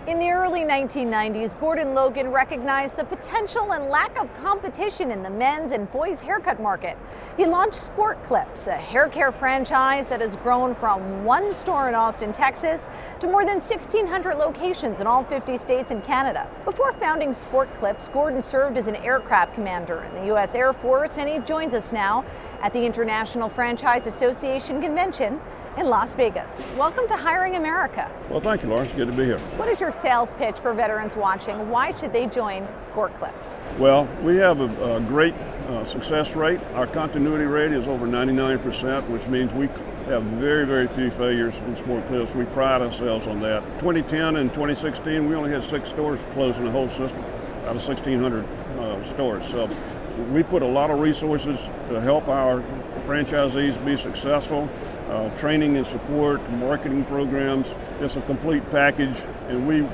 In the early 1990s, Gordon Logan recognized the potential and lack of competition in the men's and boys' haircut market. He launched Sport Clips, a hair care franchise that has grown from one store in Austin, Texas, to more than 1,600 locations in all 50 states and Canada. Before founding Sport Clips, Gordon served as an aircraft commander in the U.S. Air Force, and he joins us now at the International Franchise Association Convention in Las Vegas. Welcome to Hiring America. Well, thank you, Lawrence. Good to be here. What is your sales pitch for veterans watching? Why should they join Sport Clips? Well, we have a great success rate. Our continuity rate is over 99%, which means we have very, very few failures in Sport Clips. We pride ourselves on that. 2010 and 2016, we only had 6 stores closed in the whole system out of 1,600 stores. So we put a lot of resources to help our franchisees be successful. Training and support, marketing programs, it's a complete package, and we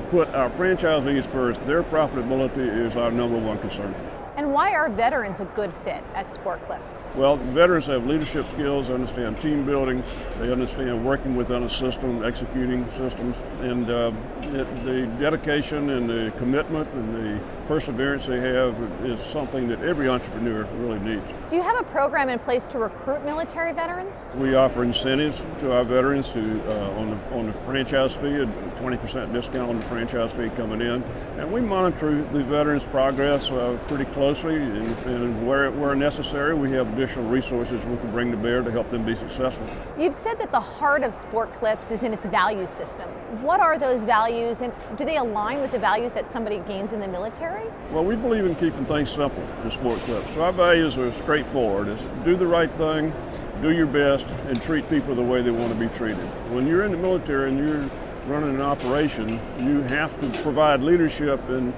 put our franchisees first. Their profitability is our number one concern. And why are veterans a good fit at Sport Clips? Well, veterans have leadership skills, understand team building, they understand working within a system, executing systems, and the dedication and the commitment and the perseverance they have is something that every entrepreneur really needs. Do you have a program in place to recruit military veterans? We offer incentives to our veterans on the franchise fee, a 20% discount on the franchise fee coming in, and we monitor the veterans' progress pretty closely, and where necessary, we have additional resources we can bring to bear to help them be successful. You've said that the heart of Sport Clips is in its value system. What are those values, and do they align with the values that somebody gains in the military? Well, we believe in keeping things simple in Sport Clips. So our values are straightforward. It's do the right thing, do your best, and treat people the way they want to be treated. When you're in the military and you're running an operation, you have to provide leadership and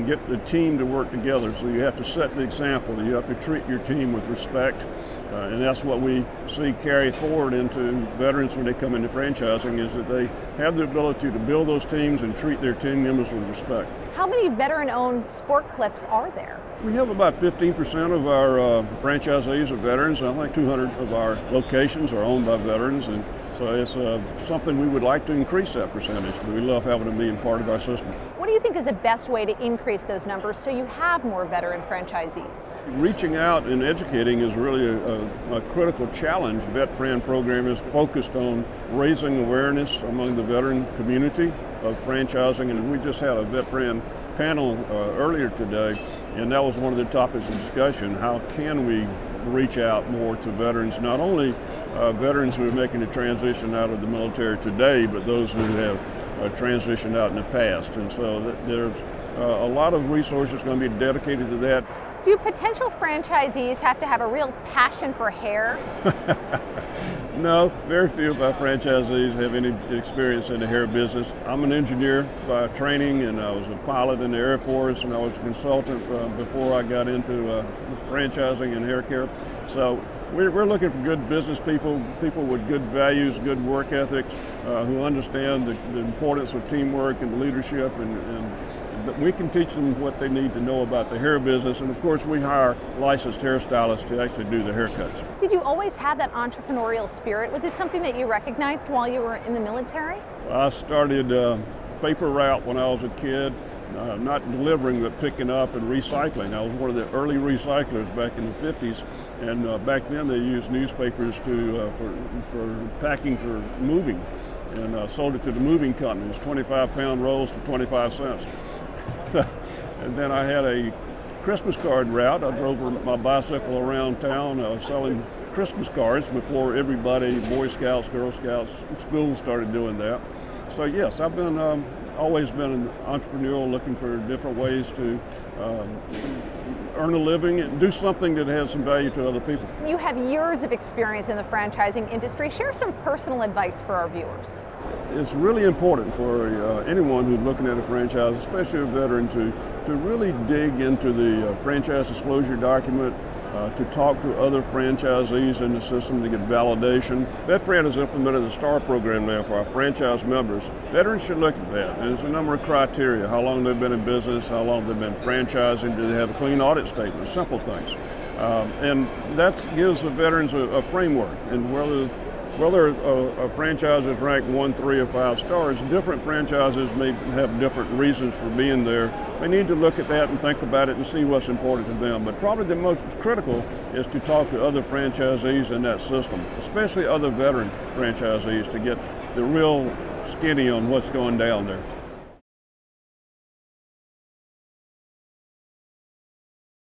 get the team to work together. So you have to set the example. You have to treat your team with respect. And that's what we see carry forward into veterans when they come into franchising, is that they have the ability to build those teams and treat their team members with respect. How many veteran-owned Sport Clips are there? We have about 15% of our franchisees are veterans. I think 200 of our locations are owned by veterans, and so it's something we would like to increase that percentage. But we love having them being part of our system. What do you think is the best way to increase those numbers so you have more veteran franchisees? Reaching out and educating is really a critical challenge. Vet Fran program is focused on raising awareness among the veteran community of franchising, and we just had a Vet Fran panel earlier today, and that was one of the topics of discussion. How can we reach out more to veterans, not only veterans who are making the transition out of the military today, but those who have transitioned out in the past. And so there's a lot of resources going to be dedicated to that. Do potential franchisees have to have a real passion for hair? No, very few of our franchisees have any experience in the hair business. I'm an engineer by training, and I was a pilot in the Air Force, and I was a consultant before I got into franchising and hair care. So we're looking for good business people with good values, good work ethics, who understand the importance of teamwork and leadership, and we can teach them what they need to know about the hair business. And of course, we hire licensed hairstylists to actually do the haircuts. Did you always have that entrepreneurial spirit? Was it something that you recognized while you were in the military? I started paper route when I was a kid, not delivering but picking up and recycling. I was one of the early recyclers back in the 50s, and back then they used newspapers for packing for moving, and sold it to the moving companies, 25-pound rolls for 25 cents. And then I had a Christmas card route. I drove my bicycle around town selling Christmas cards before everybody, Boy Scouts, Girl Scouts, schools started doing that. So yes, I've been always been an entrepreneurial, looking for different ways to earn a living and do something that has some value to other people. You have years of experience in the franchising industry. Share some personal advice for our viewers. It's really important for anyone who's looking at a franchise, especially a veteran, to really dig into the franchise disclosure document, to talk to other franchisees in the system to get validation. Vet Fran has implemented the STAR program now for our franchise members. Veterans should look at that. There's a number of criteria: how long they've been in business, how long they've been franchising, do they have a clean audit statement, simple things. And that gives the veterans a framework, and whether Well, there are franchises ranked 1, 3, or 5 stars. Different franchises may have different reasons for being there. They need to look at that and think about it and see what's important to them. But probably the most critical is to talk to other franchisees in that system, especially other veteran franchisees, to get the real skinny on what's going down there.